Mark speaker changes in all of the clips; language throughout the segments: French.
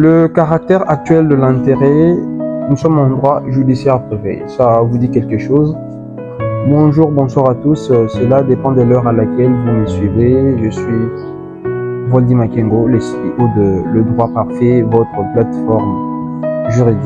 Speaker 1: Le caractère actuel de l'intérêt, nous sommes en droit judiciaire privé. Ça vous dit quelque chose? Bonjour, bonsoir à tous. Cela dépend de l'heure à laquelle vous me suivez. Je suis Voldy Makengo, le CEO de Le Droit Parfait, votre plateforme juridique.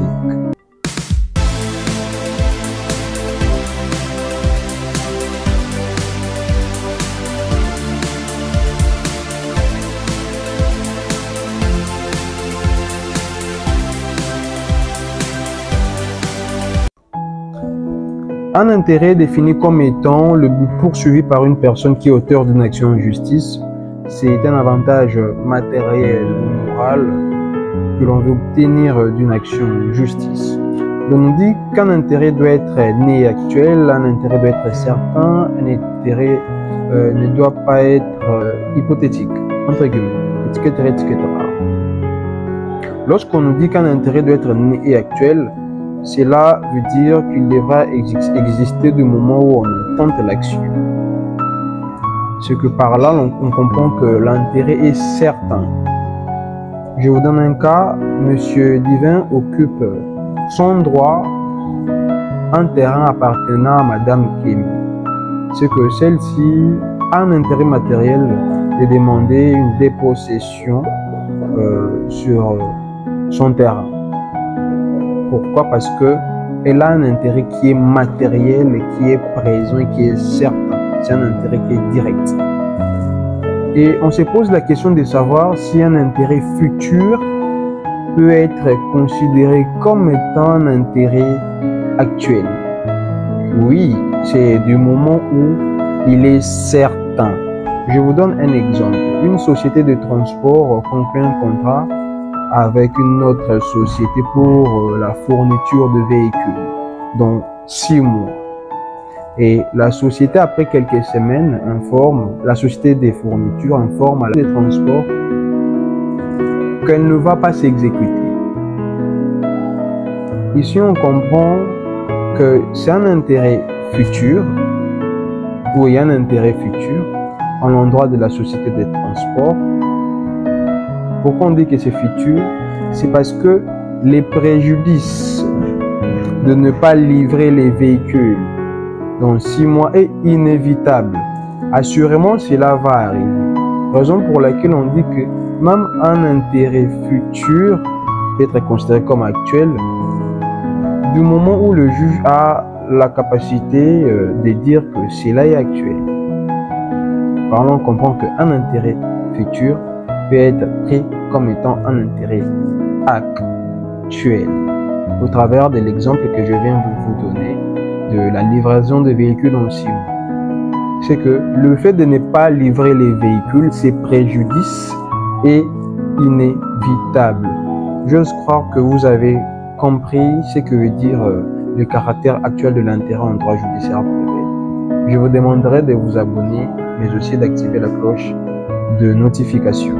Speaker 1: Un intérêt défini comme étant le but poursuivi par une personne qui est auteur d'une action en justice, c'est un avantage matériel ou moral que l'on veut obtenir d'une action en justice. On nous dit qu'un intérêt doit être né et actuel, un intérêt doit être certain, un intérêt ne doit pas être hypothétique, entre guillemets, etc., etc. Lorsqu'on nous dit qu'un intérêt doit être né et actuel, cela veut dire qu'il devra exister du moment où on tente l'action. Ce que par là, on comprend que l'intérêt est certain. Je vous donne un cas. Monsieur Divin occupe sans droit un terrain appartenant à Madame Kémy. C'est que celle-ci a un intérêt matériel de demander une dépossession sur son terrain. Pourquoi? Parce que elle a un intérêt qui est matériel, qui est présent et qui est certain. C'est un intérêt qui est direct. Et on se pose la question de savoir si un intérêt futur peut être considéré comme étant un intérêt actuel. Oui, c'est du moment où il est certain. Je vous donne un exemple. Une société de transport conclut un contrat avec une autre société pour la fourniture de véhicules dans 6 mois. Et la société, après quelques semaines, la société des fournitures informe à la des transports qu'elle ne va pas s'exécuter. Ici, on comprend que c'est un intérêt futur, ou il y a un intérêt futur à l'endroit de la société des transports. Pourquoi on dit que c'est futur? C'est parce que les préjudices de ne pas livrer les véhicules dans 6 mois est inévitable. Assurément, cela va arriver. Raison pour laquelle on dit que même un intérêt futur peut être considéré comme actuel du moment où le juge a la capacité de dire que cela est actuel. Par là, on comprend qu'un intérêt futur peut être pris comme étant un intérêt actuel. Au travers de l'exemple que je viens de vous donner de la livraison de véhicules en 6 mois. C'est que le fait de ne pas livrer les véhicules, c'est préjudice et inévitable. J'ose croire que vous avez compris ce que veut dire le caractère actuel de l'intérêt en droit judiciaire privé. Je vous demanderai de vous abonner, mais aussi d'activer la cloche de notification.